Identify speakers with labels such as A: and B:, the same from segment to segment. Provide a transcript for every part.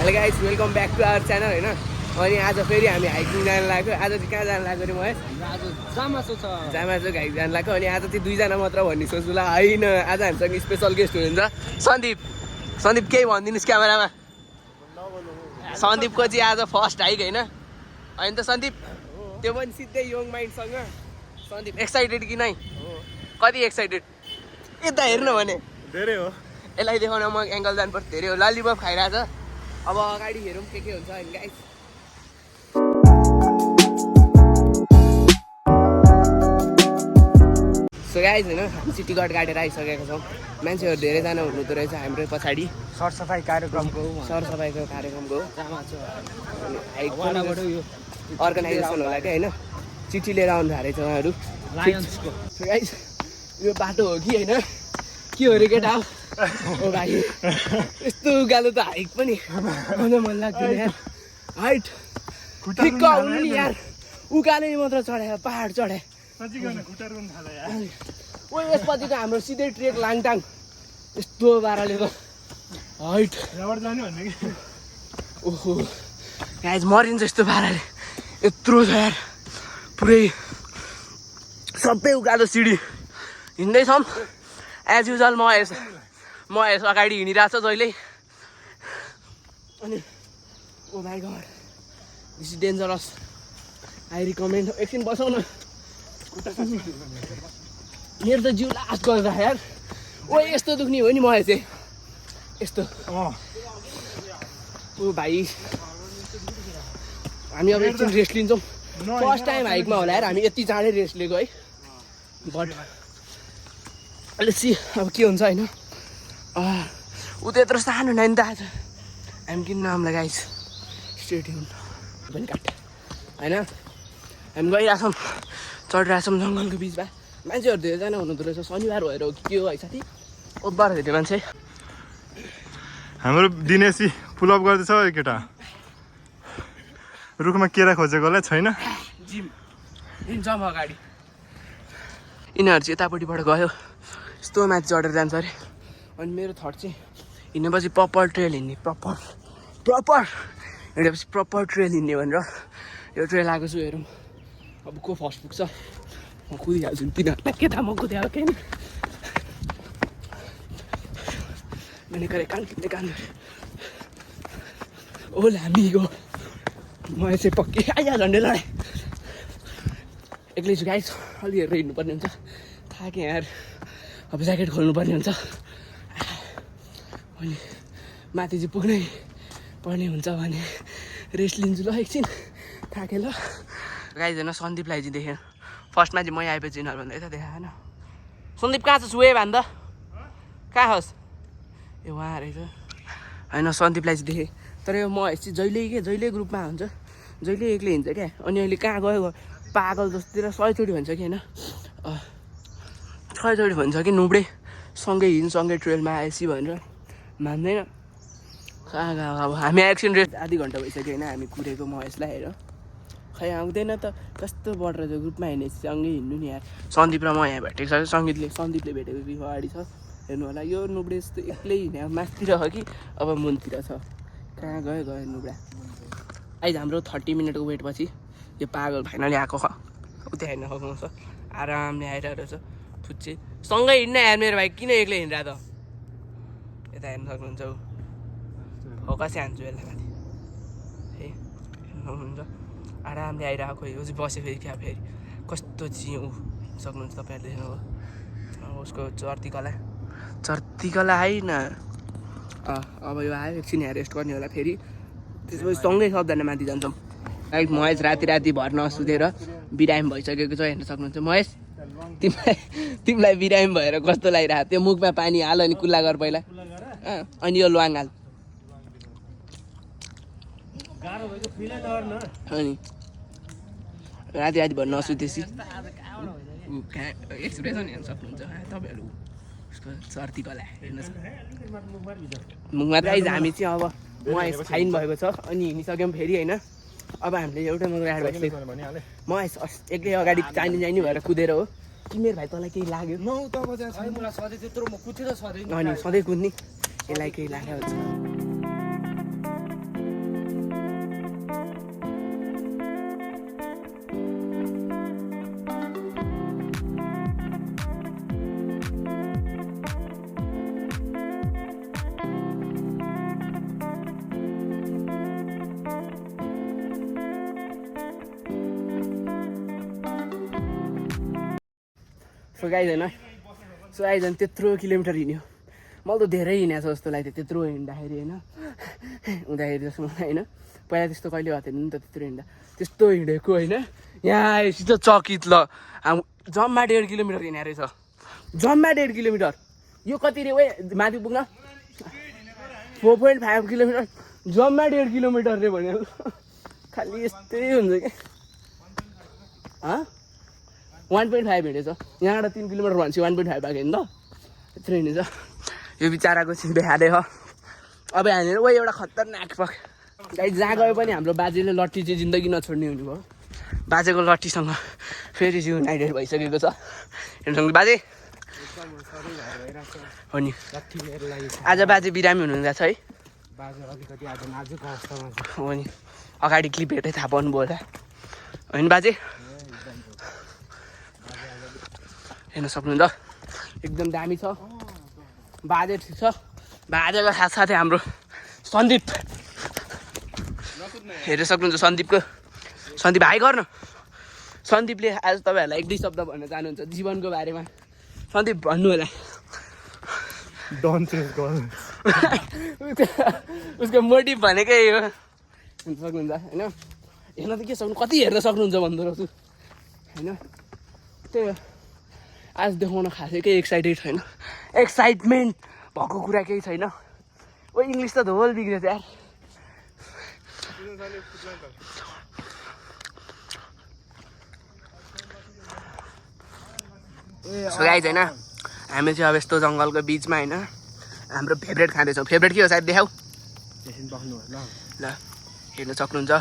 A: Hello guys welcome back to our channel हैन। अनि आज फेरि हामी हाइकिङ जान लाग्यो। आज चाहिँ कहाँ जान लाग्यो रे महेश?
B: आज जामासो
A: हाइक जान लाग्यो। अनि आज चाहिँ दुईजना मात्र भन्ने सोच्नु ला होइन, आज हामीसँग स्पेसल गेस्ट हुनुहुन्छ सन्दीप केही भनिदिनुहोस् क्यामेरामा। सन्दीपको चाहिँ आज फर्स्ट हाइक होइन त सन्दीप? त्यो पनि सिधै यङ माइन्डसँग। सन्दीप एक्साइटेड कि नै? कति एक्साइटेड? यता हेर्नु भने
C: धेरै हो।
A: यसलाई देखाउन म एङ्गल जानुपर्छ। धेरै हो। ललिपप खाइरहेछ। अब अगाडि हेरौँ के हुन्छ होइन गाइस। सो गाइस होइन हामी चाहिँ टिकट काटेर आइसकेका छौँ। मान्छेहरू धेरैजना हुनुहुँदो रहेछ हाम्रो पछाडि।
B: सरसफाइ कार्यक्रमको
A: कार्यक्रमको
B: जामासो
A: अर्गनाइजेसन होला क्या होइन। चिठी लिएर आउनु भएको रहेछ उहाँहरू
B: लायन्सको।
A: सो गाइस यो बाटो हो कि होइन के हो रे केटा? ओ भाइ यस्तो उकालो त हाइक पनि गर्न मन लाग्दैन यार। हाइट ठिक्क हुनु नि यार, उकालै मात्र चढायो, पहाड चढायो। ओ यसपछिको हाम्रो सिधै ट्रेक लाङटाङ। यस्तो पाराले त हाइट ओहो गाइस मरिन्छ यस्तो पाराले। यत्रो छ यार, पुरै सबै उकालो सिडी हिँड्दैछौँ। एज युजल म यस अगाडि हिँडिरहेको छ जहिले। अनि oh my god this is dangerous. I recommend. एकछिन बसौँ न, मेरो त जिउ लास्ट गर्दा यार। ओ यस्तो दुख्ने हो नि म चाहिँ यस्तो। ओ भाइ हामी अब एकछिन रेस्ट लिन्छौँ। फर्स्ट टाइम हाइकमा होला यार हामी यति चाँडै रेस्ट लिएको है। बट अहिले सी अब के हुन्छ होइन। ऊ त यत्रो सानो नानी त आज हामी किन नामलाई गाइस स्टेडियम पनि काट होइन। हामी गइरहेछौँ, चढिरहेछौँ जङ्गलको बिचमा। मान्छेहरू धेरैजना हुनुहुँदो रहेछ। शनिबार भएर हो कि के हो है साथी? ओब्बार धेरै मान्छे।
C: हाम्रो दिनेशी पुलअप गर्दैछ केटा। रुखमा केरा खोजेकोलाई छैन।
A: जिम हिँड्छौँ अगाडि। यिनीहरू चाहिँ यतापट्टिबाट गयो, यस्तो माथि चढेर जान्छ अरे। अनि मेरो थट चाहिँ हिँडेपछि प्रपर ट्रेल हिँड्ने, प्रपर हिँडेपछि प्रपर ट्रेल हिँड्ने भनेर यो ट्रेल आएको छु। हेरौँ अब को फर्स्ट पुग्छ। म कुदिहाल्छु नि, तिनीहरूलाई के थाहा म कुद्यो के नि। मैंने करे कान कितने कान ओ लामी गो म यसै पक्कै आइहाल झन्डै लडाएँ। एक्लै छु गाइस, अलि हेरेर हिँड्नुपर्ने हुन्छ। थाकेँ यार, अब ज्याकेट खोल्नुपर्ने हुन्छ। अनि माथि चाहिँ पुग्नै पर्ने हुन्छ भने रेस्ट लिन्छु ल एकछिन, थाकेँ ल। गाइस होइन सन्दीपलाई चाहिँ देखेँ फर्स्टमा चाहिँ मै आएपछि यिनीहरू भन्दा यता देखा होइन। सन्दीप कहाँ छ? सुए भन्दा कहाँ होस्? ए उहाँ रहेछ होइन। सन्दीपलाई चाहिँ देखेँ, तर यो म चाहिँ जहिले ग्रुपमा हुन्छ, जहिले एक्लै हिँड्छ क्या। अनि अहिले कहाँ गयो पागल जस्तोतिर 100 चोटि भन्छ कि होइन, 100 चोटि भन्छ कि नुब्रे सँगै हिँड सँगै ट्रेलमा आएपछि भनेर मान्दैन। कहाँ अब हामी एकछिन रेस्ट आधी घन्टा भइसक्यो होइन हामी कुरेको। म यसलाई हेर खै आउँदैन त, कस्तो बढेर चाहिँ ग्रुपमा हिँडेपछि सँगै हिँड्नु नि यार। सन्दीप र म यहाँ भेटेको छ। सन्दीपले भेटेको कि अगाडि छ हेर्नु होला। यो नुब्रे जस्तो एक्लै हिँड्यो, मासतिर हो कि अब मुनतिर छ। कहाँ गयो नुब्रा। आइज हाम्रो 30 मिनटको वेटपछि यो पागल फाइनली आएको ख। उतै हेर्न सक्नुहुन्छ आरामले आइरहेको छ फुच्चे। सँगै हिँड्न यार मेरो भाइ, किन एक्लै हिँड्दा त? यता हेर्न सक्नुहुन्छ ऊ फोकसै हान्छु यसलाई माथि है, हेर्न सक्नुहुन्छ आरामले आइरहेको। यो चाहिँ बस्यो फेरि क्या, फेरि कस्तो चाहिँ ऊ सक्नुहुन्छ तपाईँहरूले हेर्नुभयो। उसको चर्तीकला आइन। अब यो आयो एकछिन यहाँ रेस्ट गर्ने होला। फेरि त्यसपछि सँगै सबजना माथि जान्छौँ। लाइक महेश राति भर नसुतेर बिरामी भइसकेको छ हेर्न सक्नुहुन्छ। महेश तिमीलाई बिरामी भएर कस्तो लागिरहेको? त्यो मुखमा पानी हाल अनि कुल्ला गर पहिला, अनि यो ल्वाङ हाल। अनि राति भर नसुतेपछि एक्सप्रेसन हेर्न सक्नुहुन्छ तपाईँहरू उसको चर्तीकला हेर्नुहोस्। मुखमा त आइज हामी चाहिँ अब महेश फाइन भएको छ अनि हिँडिसक्यौँ फेरि होइन। अब हामीले एउटै मात्रै एडभाइस लिएको महेश एक्लै अगाडि चाइनी भएर कुदेर हो कि मेरो भाइ तँलाई केही लाग्यो? अनि सधैँ कुद्ने यसलाई केही लाग्यो हुन्छ। सो गाइज होइन सो गाइज होइन त्यत्रो किलोमिटर हिँड्यो मैले त धेरै हिँडेको छ जस्तो लाग्थ्यो त्यत्रो हिँड्दाखेरि होइन हुँदाखेरि जस्तो मलाई होइन पहिला त्यस्तो कहिले भएको थिएन नि त त्यत्रो हिँड्दा त्यस्तो हिँडेको होइन यहाँ आएपछि त चकित ल जम्मा 1.5 किलोमिटर हिँडेको रहेछ जम्मा 1.5 किलोमिटर यो कति रे ओए माथि पुग्न 4.5 किलोमिटर जम्मा 1.5 किलोमिटर रे भने खालि यस्तै हुन्छ क्या 1.5 हिँडेछ यहाँबाट 3 किलोमिटर भन्छ 1.5 भएको नि त यत्रो हिँडेछ यो बिचराको चाहिँ बिहाले हो अब यहाँनिर ओ एउटा खतरनाक पक गाई जहाँ गयो पनि हाम्रो बाजेले लट्ठी चाहिँ जिन्दगी नछोड्ने हुनुभयो बाजेको लट्ठीसँग फेरि जिउ युनाइटेड भइसकेको छ हेर्नु बाजे हो नि आज बाजे बिरामी हुनुहुन्छ है हो नि अगाडि क्लिप हेर्दै थाहा पाउनुभयो होला होइन बाजे हेर्न सक्नुहुन्छ एकदम दामी छ बाजे ठिक छ बाजेको साथसाथै हाम्रो सन्दीप हेर्न सक्नुहुन्छ सन्दीप हाई गर्नु सन्दीपले आज तपाईँहरूलाई 1-2 शब्द भन्न चाहनुहुन्छ जीवनको बारेमा सन्दीप भन्नु होला उसको मोटिभ भनेकै हो हेर्न सक्नुहुन्छ होइन हेर्न त के सक्नु कति हेर्न सक्नुहुन्छ भन्दो रहेछु होइन त्यही हो आज देखाउन खासै केही एक्साइटेड छैन एक्साइटमेन्ट भएको कुरा केही छैन ओ इङ्ग्लिस त धोल बिग्रेछ यार सो गाइज होइन हामी चाहिँ अब यस्तो जङ्गलको बिचमा होइन हाम्रो फेभरेट खाँदैछौँ फेभरेट के हो सायद देखाऊ ल हेर्न सक्नुहुन्छ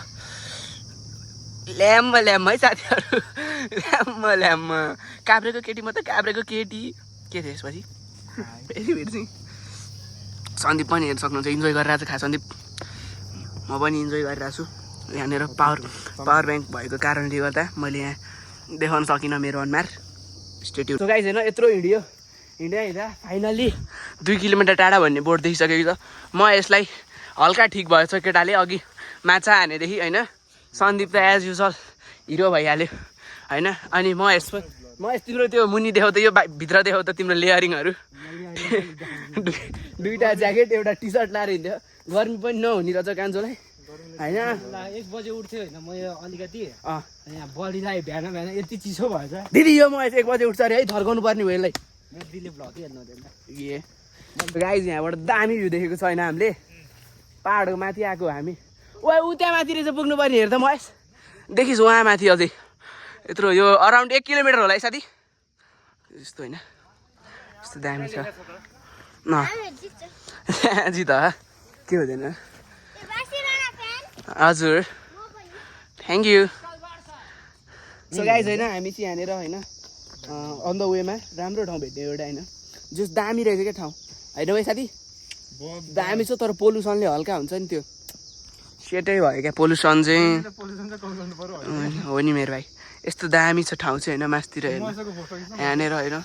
A: ल्याम्म है साथीहरू ल्याम्म काभ्रेको केटी म त काभ्रेको केटी के थियो यसपछि फेरि भेट्छु सन्दीप पनि हेर्न सक्नुहुन्छ इन्जोय गरिरहेको छ खास सन्दीप म पनि इन्जोय गरिरहेको छु यहाँनिर पावर ब्याङ्क भएको कारणले गर्दा मैले यहाँ देखाउन सकिनँ मेरो अनुहार स्टेट्यु सो गाइज होइन यत्रो हिँड्दा फाइनल्ली 2 किलोमिटर टाढा भन्ने बोर्ड देखिसकेको छ म यसलाई हल्का ठिक भएछ केटाले अघि माछा हानेदेखि होइन सन्दीप त एज युजल हिरो भइहाल्यो होइन अनि म तिम्रो त्यो मुनि देखाउ त यो भित्र देखाउ त तिम्रो लेयरिङहरू दुईवटा ज्याकेट एउटा टी सर्ट लाएर हिँड्थ्यो गर्मी पनि नहुने रहेछ कान्छोलाई होइन
B: 1 बजे उठ्थ्यो होइन म यो अलिकति यहाँ बडीलाई बिहान यति चिसो भएछ
A: दिदी यो म 1 बजे उठ्छ अरे है थर्काउनु पर्ने भयो यसलाई
B: मेरो दिदीले भ्लग हेर्नु
A: ए गाइज यहाँबाट दामी भ्यू देखेको छैन हामीले पाहाडको माथि आएको हामी ओ ऊ त्यहाँ माथि रहेछ पुग्नु पर्ने हेर त म देखिस् उहाँ माथि अझै यत्रो यो अराउन्ड 1 किलोमिटर होला है साथी यस्तो होइन यस्तो दामी छ न जित के हुँदैन हजुर थ्याङ्क यू सो गाइज होइन हामी चाहिँ यहाँनिर होइन अन द वेमा राम्रो ठाउँ भेट्यो एउटा होइन जस दामी रहेछ क्या ठाउँ होइन भाइ साथी दामी छ तर पोल्युसनले हल्का हुन्छ नि त्यो सेटै भयो क्या पोल्युसन चाहिँ हो नि मेरो भाइ यस्तो दामी छ ठाउँ चाहिँ होइन मासतिर हेर्नु यहाँनिर होइन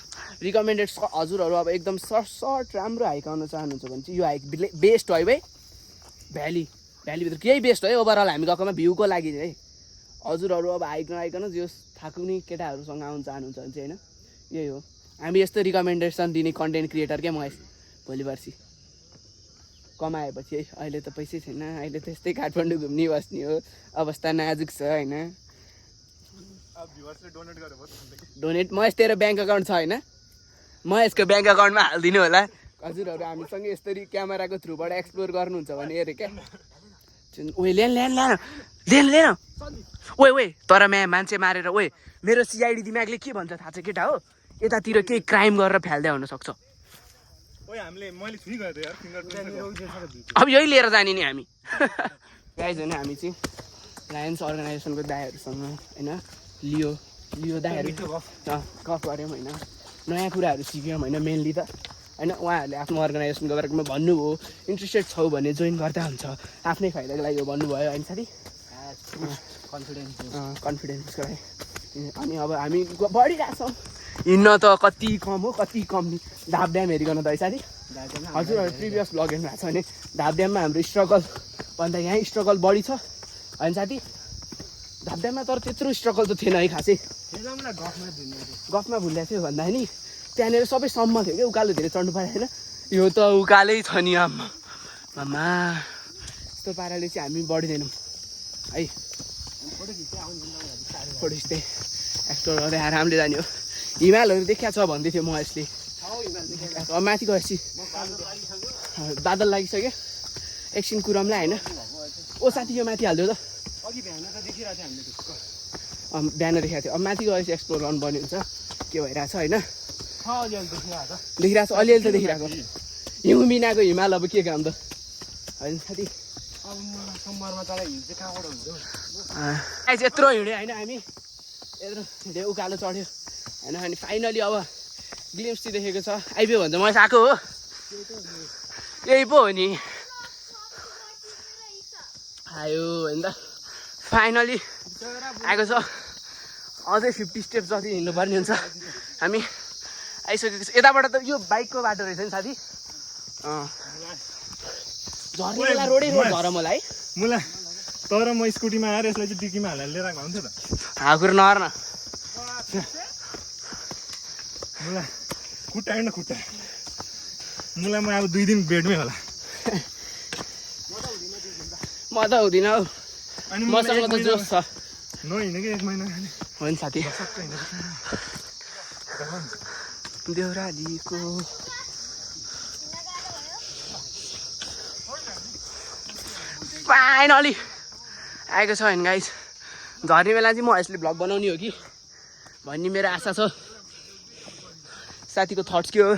A: रिकमेन्डेड हजुरहरू अब एकदम सर्ट राम्रो हाइक आउन चाहनुहुन्छ भने चाहिँ यो हाइक बेस्ट हो है भाइ भ्यालीभित्र केही बेस्ट हो है ओभरअल हामी गएकोमा भ्यूको लागि है हजुरहरू अब हाइक नआइकन जो थाक्ने केटाहरूसँग आउनु चाहनुहुन्छ भने चाहिँ होइन यही हो हामी यस्तो रिकमेन्डेसन दिने कन्टेन्ट क्रिएटर क्या महेश भोलि पर्सि कमाएपछि है अहिले त पैसै छैन अहिले त यस्तै काठमाडौँ घुम्ने बस्ने हो अवस्था नाजुक छ होइन डोनेट महेश तेरो ब्याङ्क अकाउन्ट छ होइन महेशको ब्याङ्क अकाउन्टमा हालिदिनु होला हजुरहरू हामीसँग यस्तरी क्यामेराको थ्रुबाट एक्सप्लोर गर्नुहुन्छ भने हेरे क्या ओए ल्यान ओए तर मान्छे मारेर ओए मेरो सिआइडी दिमागले के भन्छ थाहा छ केटा हो यतातिर केही क्राइम गरेर फ्याल्दै हुनसक्छ अब यही लिएर जाने नि हामी गाइज होइन हामी चाहिँ लायन्स अर्गनाइजेसनको दाइहरूसँग होइन लियो दाइहरू गफ गऱ्यौँ होइन नयाँ कुराहरू सिक्यौँ होइन मेनली त होइन उहाँहरूले आफ्नो अर्गनाइजेसनको बारेमा भन्नुभयो इन्ट्रेस्टेड छौ भने जोइन गर्दा हुन्छ आफ्नै फाइदाको लागि भन्नुभयो होइन साथी कन्फिडेन्सको लागि अनि अब हामी बढिरहेछौँ हिँड्न त कति कम हो कति कम नि धाप ड्याम हेरिकन त है साथी हजुरहरू प्रिभियस भ्लग हेर्नु भएको छ भने धाप ड्याममा हाम्रो स्ट्रगल भन्दा यहाँ स्ट्रगल बढी छ होइन साथी झाप्दामा तर त्यत्रो स्ट्रगल त थिएन है खासै गफमा भुलिएको थियो भन्दा नि त्यहाँनिर सबै सम्म थियो क्या उकालो धेरै चढ्नु पाएन यो त उकालै छ नि आमा यस्तो पाराले चाहिँ हामी बढ्दैनौँ है फोटो खिच्दै एक्सप्लोर गर्दै आरामले जाने हो हिमालहरू देखिया छ भन्दै थियो म यसले अब माथि गएपछि बादल लागिसक्यो एकछिन कुरमला होइन ओ साथी यो माथि हालिदियो त बिहान देखाएको थियो अब माथि गएपछि एक्सप्लोर गर्नुपर्ने हुन्छ के भइरहेछ होइन देखिरहेको छ अलिअलि त देखिरहेको हिउँ बिनाको हिमाल अब के काम त होइन साथी यत्रो हिँड्यो होइन हामी यत्रो हिँड्यो उकालो चढ्यो होइन अनि फाइनली अब ग्लिम्स चाहिँ देखेको छ आइपुग्यो भने त म आएको हो यही पो हो नि आयो होइन त फाइनली आएको छ अझै 50 स्टेप जति हिँड्नुपर्ने हुन्छ हामी आइसकेको छ यताबाट त यो बाइकको बाटो रहेछ नि साथी झर्नेवाला रोडै रोड झर मलाई
C: मुला तर म स्कुटीमा आएर यसलाई चाहिँ डिकीमा हालेर लिएर आएको हुन्थ्यो त
A: हाकुर नहर्न
C: मुला खुट्टा होइन खुट्टा मुला म अब 2 दिन बेडमै होला
A: म त हुँदिनँ हौ
C: अनि
A: मसँग त जोस छ
C: नहिँड्ने कि 1 महिना
A: हो नि साथी देउरालीको फाइनली आएको छ होइन गाइस झर्ने बेला चाहिँ म यसले भ्लग बनाउने हो कि भन्ने मेरो आशा छ साथीको थट्स के हो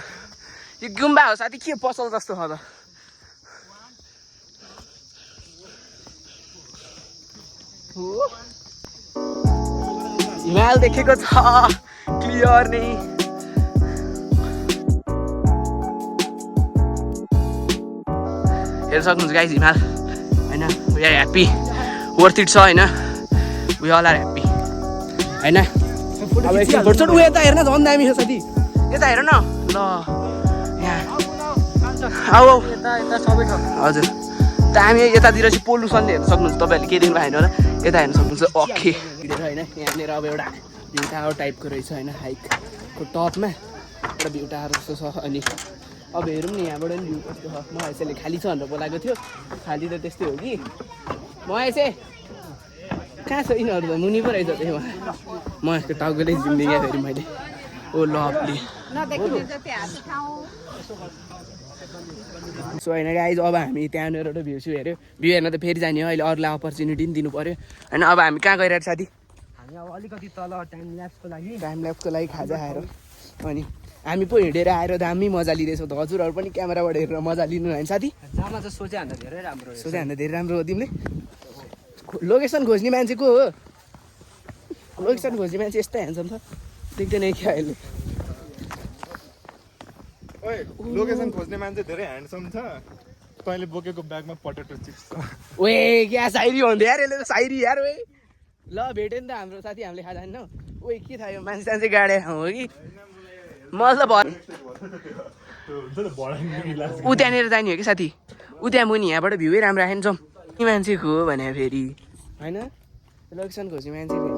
A: यो गुम्बा हो साथी के पसल जस्तो छ त हिमाल देखेको छ क्लियर नै हेर्न सक्नुहुन्छ गाइस हिमाल होइन we are happy worth it छ होइन वी अल आर ह्याप्पी होइन अब एकछिन फोटो ऊ यता हेर्न झन् दामी छ साथी यता हेर न ल यहाँ आऊ
B: सबै छ
A: हजुर त हामी यतातिर चाहिँ पोल्युसनले हेर्न सक्नुहुन्छ तपाईँहरूले केही देख्नु भएन होला यता हेर्न सक्नुहुन्छ ओके होइन यहाँनिर अब एउटा भ्यू टावर टाइपको रहेछ होइन हाइटको टपमा एउटा भ्यू टावर जस्तो छ अनि अब हेरौँ नि यहाँबाट नि भ्यू कस्तो छ म यसैले खाली छ भनेर बोलाएको थियो खाली त त्यस्तै हो कि म यसै कहाँ छ यिनीहरू त मुनि पो रहेछ त्यही म यसको टाउकोले जिम्दिङ फेरि मैले ओ लभली सो होइन गाइज अब हामी त्यहाँनिर एउटा भ्यू स्यू हेऱ्यो भ्यू हेर्न त फेरि जाने हो अहिले अरूलाई अपर्च्युनिटी पनि दिनु पऱ्यो होइन अब हामी कहाँ गइरहेको साथी
B: हामी अब अलिकति तल टाइम
A: ल्याप्सको लागि खाजा खाएर अनि हामी पो हिँडेर आएर दामी मजा लिँदैछौँ त हजुरहरू पनि क्यामेराबाट हेरेर मजा लिनु होइन साथी
B: जामा चाहिँ सोचिहाल्दा धेरै राम्रो
A: सोचिहाल्दा धेरै राम्रो हो तिमीले लोकेसन खोज्ने मान्छे को हो लोकेसन खोज्ने मान्छे यस्तो ह्यान्डसम छ देख्दैन क्या अहिले
C: ओए लोकेसन खोज्ने मान्छे धेरै ह्यान्डसम छ तैँले बोकेको ब्यागमा पटेटो चिप्स छ
A: ओए क्या साइरी भन्दै यार यसले त साइरी यार ओए ल भेट्यो नि त हाम्रो साथी हामीले खाजा खान्न ओए के थाहा यो मान्छे सान्छे गाडे हो कि मतलब ऊ त्यहाँनिर जाने हो कि साथी ऊ त्यहाँ मुनि यहाँबाट भ्यूै राम्रो आयो नि जाउँ के मान्छेको हो भने फेरि होइन लोकेसन खोज्ने मान्छे फेरि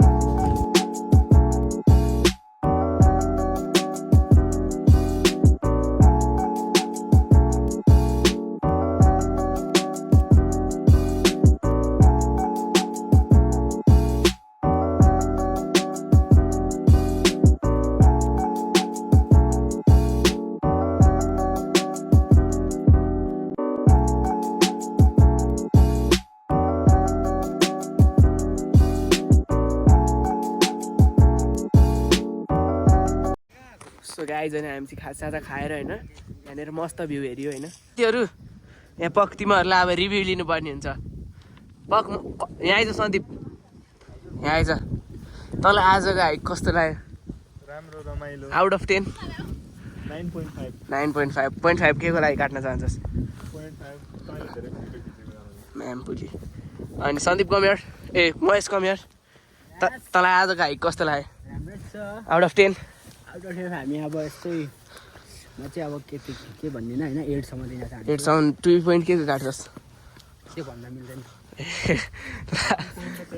A: सो गाइज होइन हामी चाहिँ खाजा खाएर होइन यहाँनिर मस्त भ्यू हेऱ्यो होइन त्योहरू यहाँ पक तिमीहरूलाई अब रिभ्यू लिनुपर्ने हुन्छ पक यहाँ आइज सन्दीप यहाँ आइज तँलाई आजको हाइक कस्तो लाग्यो
C: राम्रो रमाइलो
A: आउट अफ 10
C: 9.5
A: 9.5 के को लागि काट्न चाहन्छस्
C: 0.5
A: म्याम पुली अनि सन्दीप कमियर ए महेश कमियर तँलाई आजको हाइक कस्तो लाग्यो आउट अफ 10
B: हामी अब यस्तै म चाहिँ अब के भन्दिनँ होइन 8 सम्म दिन चाहन्छु
A: 8 सम्म 2 पोइन्ट के काट्छस्
B: त्यो भन्न मिल्दैन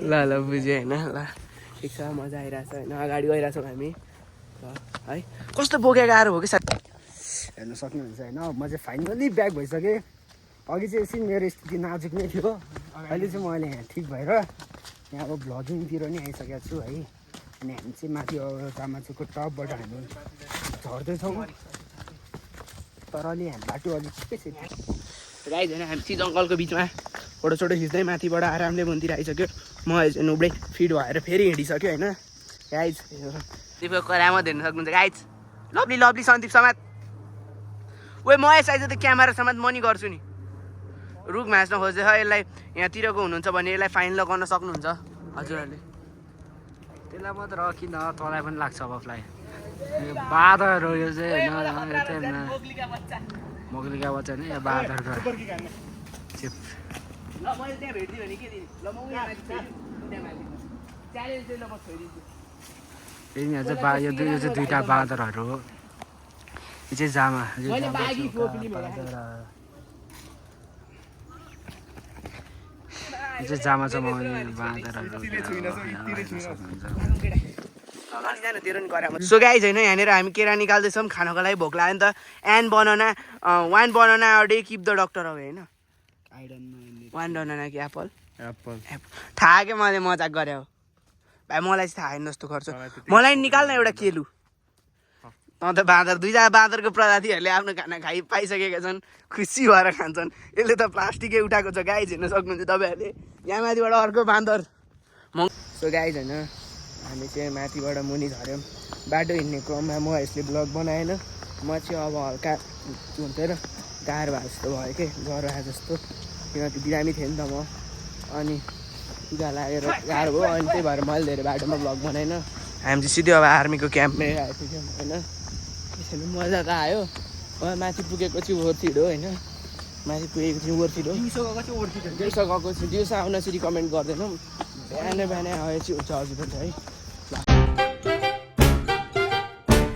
A: ल ल बुझेँ होइन ल ठिक छ मजा आइरहेछ होइन अगाडि गइरहेछौँ हामी ल है कस्तो बोकेको गाह्रो हो कि साथी
B: हेर्न सक्नुहुन्छ होइन म चाहिँ फाइनली ब्याक भइसकेँ अघि चाहिँ एकछिन मेरो स्थिति नाजुक नै थियो अहिले चाहिँ मैले यहाँ ठिक भएर यहाँ अब भ्लगिङतिर नि आइसकेको छु है अनि हामी चाहिँ माथि जामाचुको टपबाट हामी झर्दैछौँ तर अलि यहाँ बाटो अलिक ठिकै छ
A: गाइज होइन हामी चाहिँ जङ्गलको बिचमा फोटोसोटो खिच्दै माथिबाट आरामले मन्दिर आइसक्यो म चाहिँ उब्रै फिट भएर फेरि हिँडिसक्यो होइन गाइज दिपक करामत हेर्न सक्नुहुन्छ गाइज लभली लभली सन्दीप समात ओए महेश आइज त क्यामेरा समात म नि गर्छु नि रुख भाँच्न खोज्दैछ यसलाई यहाँतिरको हुनुहुन्छ भने यसलाई फाइन लगाउन सक्नुहुन्छ हजुरहरूले
B: त्यसलाई मात्र किन तँलाई पनि लाग्छ अबलाई बाँदर हो यो चाहिँ होइन मोगलीका बच्चा नि बाँदरको चिप
A: ल मैले त्यहाँ भेट्दिनँ भने के दिने ल म उहाँ माथि छोडिदिन्छु च्यालेन्ज चाहिँ ल म छोडिदिन्छु
B: यो चाहिँ दुईवटा बाँदरहरू हो यो चाहिँ जामा
A: मैले बाघी टोपली
B: यो चाहिँ जामा चमाउने बाँदरहरू
A: सो गाइज होइन यहाँनिर हामी केरा निकाल्दैछौँ खानको लागि भोक लाग्यो नि त and banana one banana day keep the doctor अब होइन वान बनाना कि एप्पल
C: एप्पल
A: थाहा क्या मैले मजाक गरे हो भाइ मलाई चाहिँ थाहा छैन जस्तो गर्छ मलाई निकाल्न एउटा केलु त बाँदर दुईजना बाँदरको प्रजातिहरूले आफ्नो खाना खाइ पाइसकेका छन् खुसी भएर खान्छन् यसले त प्लास्टिकै उठाएको छ गाइज हेर्न सक्नुहुन्छ तपाईँहरूले यहाँ माथिबाट अर्को बाँदर सो गाइज होइन हामी चाहिँ माथिबाट मुनि झऱ्यौँ बाटो हिँड्ने क्रममा म यसले ब्लग बनाएन म चाहिँ अब हल्का हुन्थेन गाह्रो भए जस्तो भयो कि ज्वरो आए जस्तो किनकि बिरामी थिएँ नि त म अनि टिका लागेर गाह्रो भयो अनि त्यही भएर मैले धेरै बाटोमा ब्लग बनाएन हामी चाहिँ सिधै अब आर्मीको क्याम्पमै आइपुग्यौँ होइन त्यसरी मजा त आयो माथि पुगेको चाहिँ ओर्थिड हो होइन माथि पुगेको चाहिँ ओर्थिड हो दिउँसो गएको चाहिँ दिउँसो आउन चाहिँ रिकमेन्ड गर्दैनौँ बिहानै बिहानै आएपछि हुन्छ हजुर है